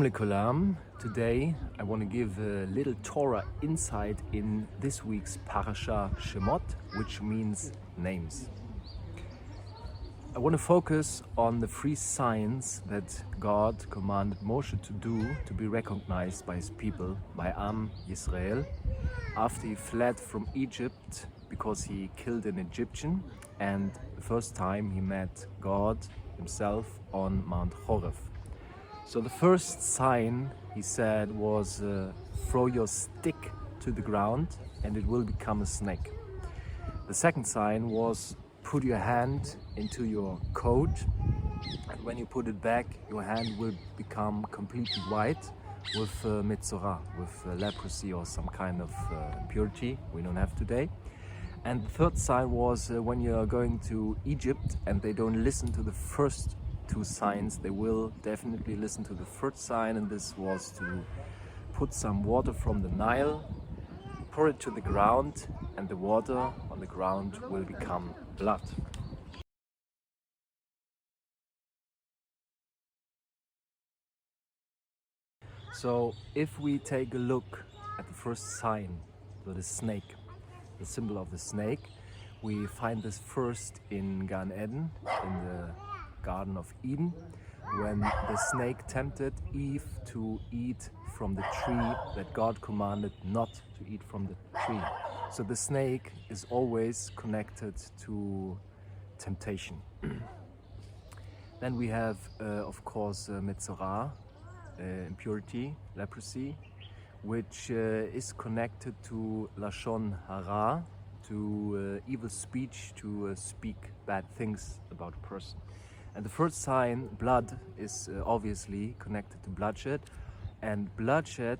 Alaikum. Today I want to give a little Torah insight in this week's Parasha Shemot, which means names. I want to focus on the 3 signs that God commanded Moshe to do to be recognized by his people, by Am Yisrael, after he fled from Egypt because he killed an Egyptian, and the first time he met God himself on Mount Horeb. So the first sign, he said, was throw your stick to the ground and it will become a snake. The second sign was put your hand into your coat, and when you put it back, your hand will become completely white with Torah, with lepracy or some kind of impurity we don't have today. And the third sign was when you're going to Egypt and they don't listen to the first 2 signs, they will definitely listen to the third sign, and this was to put some water from the Nile, pour it to the ground, and the water on the ground will become blood. So if we take a look at the first sign, so the snake, the symbol of the snake, we find this first in Gan Eden, in the Garden of Eden, when the snake tempted Eve to eat from the tree that God commanded not to eat from the tree. So the snake is always connected to temptation. Then we have, of course, Metzora, impurity, lepracy, which is connected to Lashon Hara, to evil speech, to speak bad things about a person. And the first sign, blood, is obviously connected to bloodshed, and bloodshed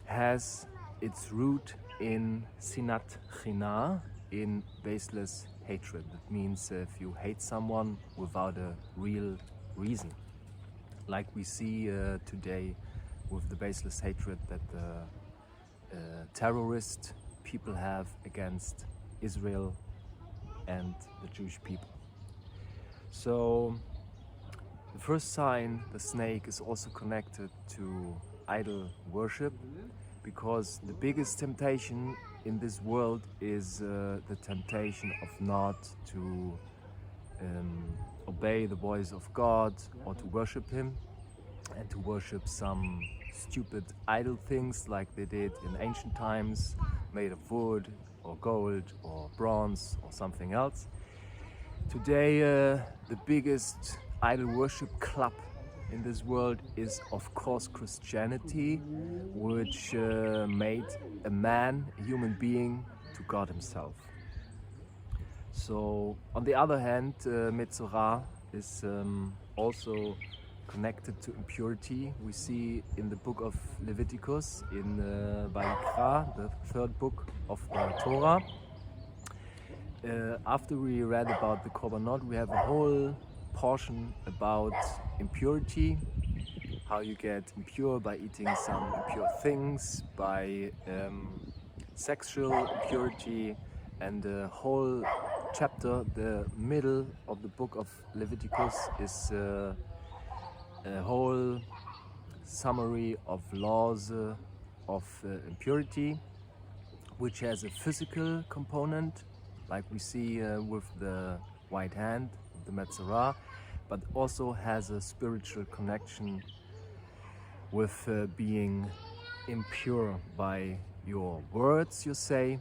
has its root in sinat china, in baseless hatred. That means if you hate someone without a real reason, like we see today with the baseless hatred that the terrorist people have against Israel and the Jewish people. So the first sign, the snake, is also connected to idol worship, because the biggest temptation in this world is the temptation of not to obey the voice of God or to worship Him, and to worship some stupid idol things like they did in ancient times, made of wood or gold or bronze or something else. Today the biggest idol worship club in this world is, of course, Christianity, which made a man, a human being, to God himself. So on the other hand, Metzora is also connected to impurity. We see in the book of Leviticus, in Vayikra, the 3rd book of the Torah. After we read about the Korbanot, we have a whole portion about impurity, how you get impure by eating some impure things, by sexual impurity, and the whole chapter, the middle of the book of Leviticus, is a whole summary of laws of impurity, which has a physical component, like we see with the white hand, the Metzora, but also has a spiritual connection with being impure by your words, you say,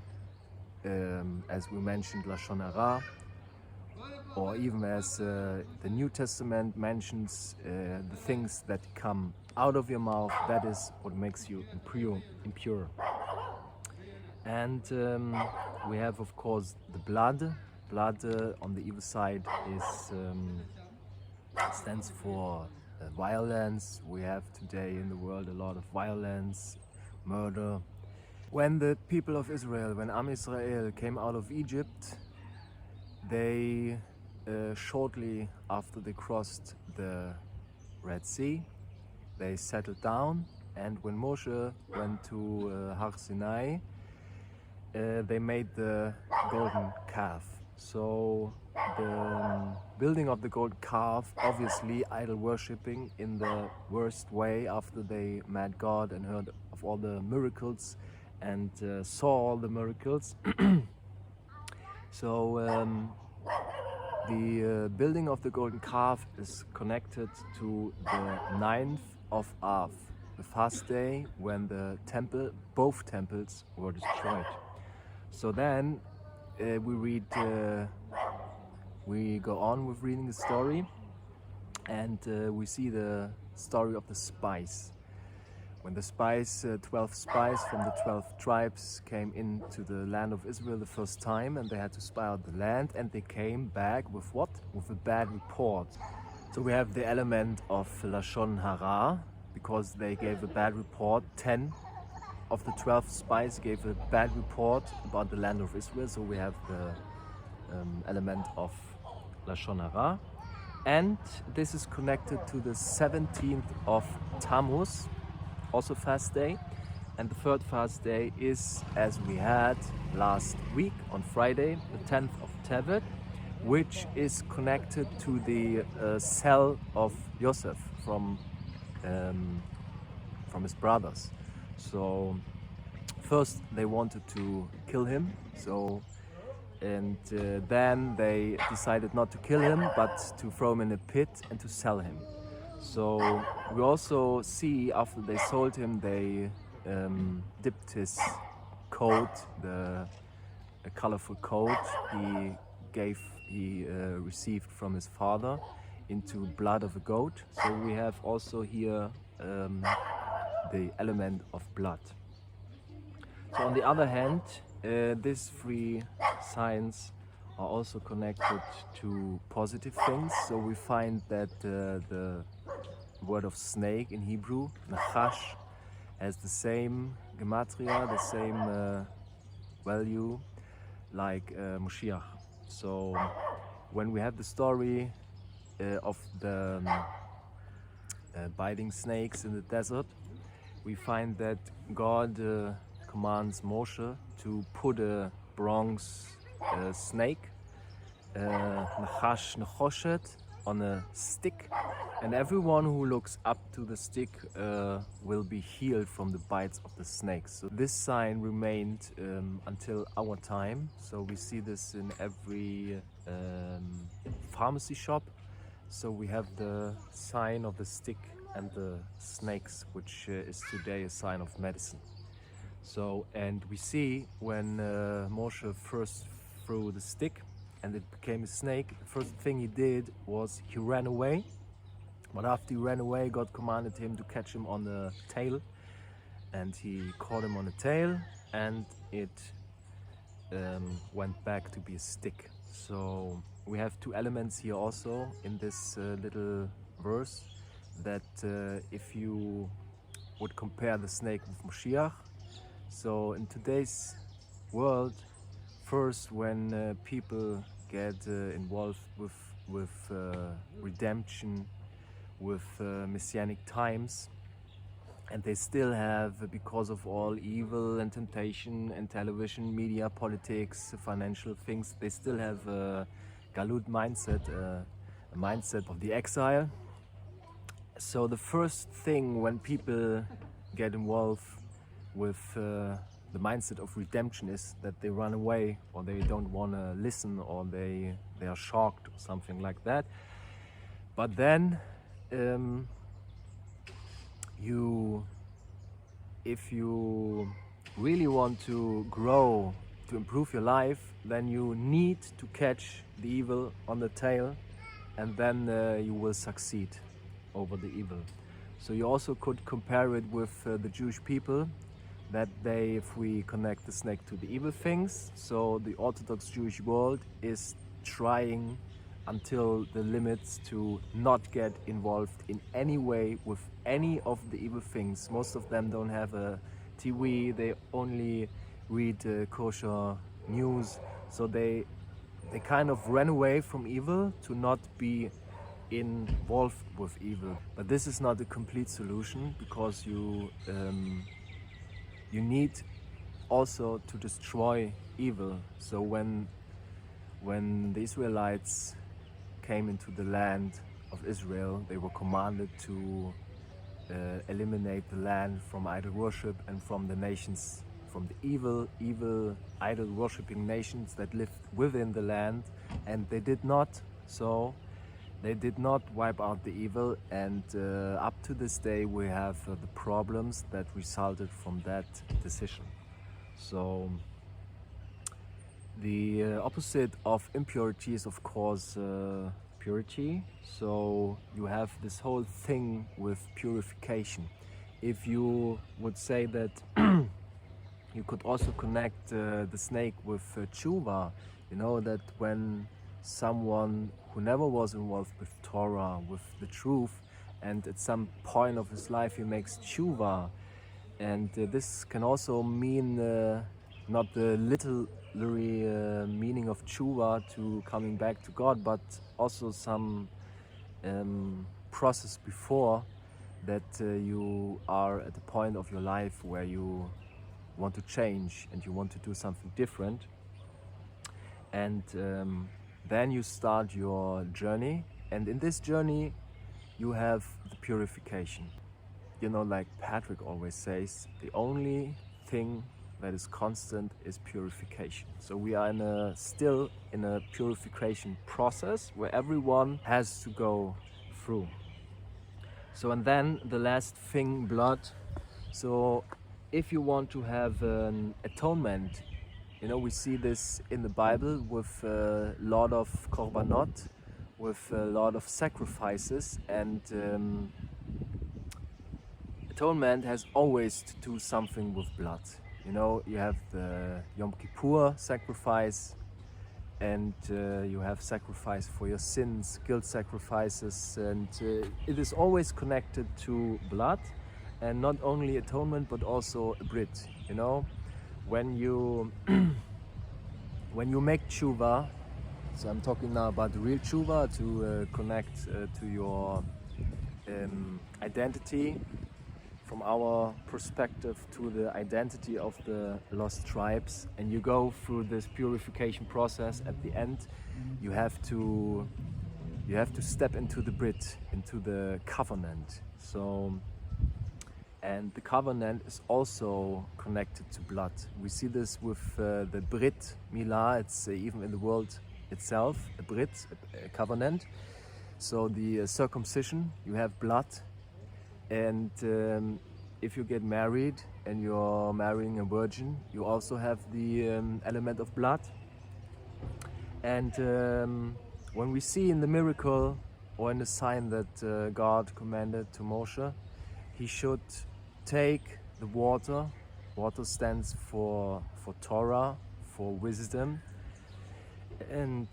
as we mentioned, Lashon Hara, or even as the New Testament mentions, the things that come out of your mouth, that is what makes you impure. And we have, of course, the blood. Blood on the evil side stands for violence. We have today in the world a lot of violence, murder. When the people of Israel, when Am Yisrael came out of Egypt, they shortly after they crossed the Red Sea, they settled down, and when Moshe went to Har Sinai, they made the golden calf. So the building of the golden calf, obviously idol worshipping in the worst way after they met God and heard of all the miracles and saw all the miracles. So the building of the golden calf is connected to the 9th of Av, the fast day when the temple, both temples were destroyed. So then we go on with reading the story, and we see the story of the spies. When the spies, 12 spies from the 12 tribes came into the land of Israel the first time, and they had to spy out the land, and they came back with what? With a bad report. So we have the element of Lashon Hara, because they gave a bad report. 10 of the 12 spies gave a bad report about the land of Israel, so we have the element of Lashon Hara. And this is connected to the 17th of Tammuz, also fast day. And the third fast day is, as we had last week on Friday, the 10th of Tevet, which is connected to the cell of Yosef from his brothers. So first they wanted to kill him, and then they decided not to kill him, but to throw him in a pit and to sell him. So we also see after they sold him, they dipped his coat, a colorful coat he received from his father, into blood of a goat. So we have also here the element of blood. So on the other hand, these three signs are also connected to positive things. So we find that the word of snake in Hebrew, nachash, has the same gematria, the same value like Moshiach. So when we have the story of the biting snakes in the desert, we find that God commands Moshe to put a bronze snake, nachash nechoshet, on a stick, and everyone who looks up to the stick will be healed from the bites of the snakes. So this sign remained until our time. So we see this in every pharmacy shop. So we have the sign of the stick and the snakes, which is today a sign of medicine. So, and we see when Moshe first threw the stick and it became a snake, the first thing he did was he ran away. But after he ran away, God commanded him to catch him on the tail, and he caught him on the tail, and it went back to be a stick. So we have two elements here also in this little verse, that if you would compare the snake with Moshiach, so in today's world, first when people get involved with redemption, with messianic times, and they still have, because of all evil and temptation and television, media, politics, financial things, they still have a galut mindset, a mindset of the exile. So the first thing when people get involved with the mindset of redemption is that they run away, or they don't want to listen, or they are shocked or something like that. But then if you really want to grow, to improve your life, then you need to catch the evil on the tail, and then you will succeed over the evil. So you also could compare it with the Jewish people, that they, if we connect the snake to the evil things, so the Orthodox Jewish world is trying until the limits to not get involved in any way with any of the evil things. Most of them don't have a TV, they only read kosher news, so they kind of ran away from evil to not be involved with evil. But this is not a complete solution, because you need also to destroy evil. So when when the Israelites came into the land of Israel, they were commanded to eliminate the land from idol worship and from the nations, from the evil idol worshipping nations that lived within the land, and they did not. So they did not wipe out the evil, and up to this day we have the problems that resulted from that decision. So the opposite of impurity is of course purity. So you have this whole thing with purification. If you would say that you could also connect the snake with tshuva, you know, that when someone who never was involved with Torah, with the truth, and at some point of his life he makes tshuva, and this can also mean not the literary meaning of tshuva, to coming back to God, but also some process before that. You are at the point of your life where you want to change and you want to do something different, and then you start your journey, and in this journey you have the purification. You know, like Patrick always says, the only thing that is constant is purification. So we are still in a purification process where everyone has to go through. So, and then the last thing, blood. So if you want to have an atonement, you know, we see this in the Bible with a lot of korbanot, with a lot of sacrifices, and atonement has always to do something with blood. You know, you have the Yom Kippur sacrifice, and you have sacrifice for your sins, guilt sacrifices, and it is always connected to blood, and not only atonement but also a brit. You know, when you when you make tshuva, so I'm talking now about the real tshuva, to connect to your identity, from our perspective to the identity of the lost tribes, and you go through this purification process. At the end you have to step into the brit, into the covenant. So, and the covenant is also connected to blood. We see this with the Brit Milah. It's even in the world itself, a Brit, a covenant. So the circumcision, you have blood. And if you get married and you're marrying a virgin, you also have the element of blood. And when we see in the miracle or in the sign that God commanded to Moshe, he should take the water. Water stands for Torah, for wisdom, and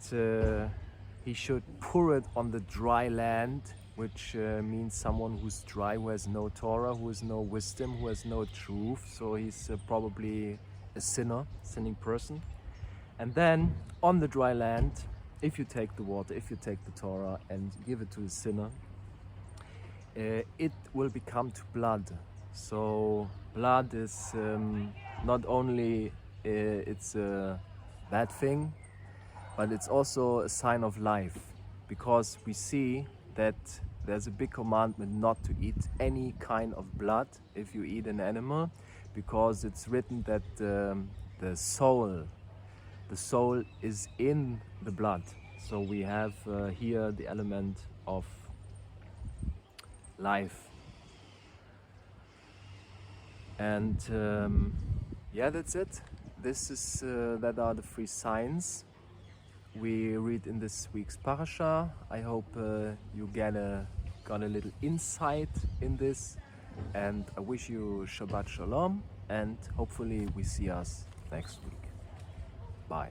he should pour it on the dry land, which means someone who's dry, who has no Torah, who has no wisdom, who has no truth. So he's probably a sinning person. And then on the dry land, if you take the water, if you take the Torah and give it to the sinner, it will become to blood. So blood is not only it's a bad thing, but it's also a sign of life, because we see that there's a big commandment not to eat any kind of blood if you eat an animal, because it's written that the soul is in the blood. So we have here the element of life. And yeah, that's it. This is that are the 3 signs we read in this week's Parasha. I hope you got a little insight in this, and I wish you Shabbat Shalom, and hopefully we see us next week. Bye.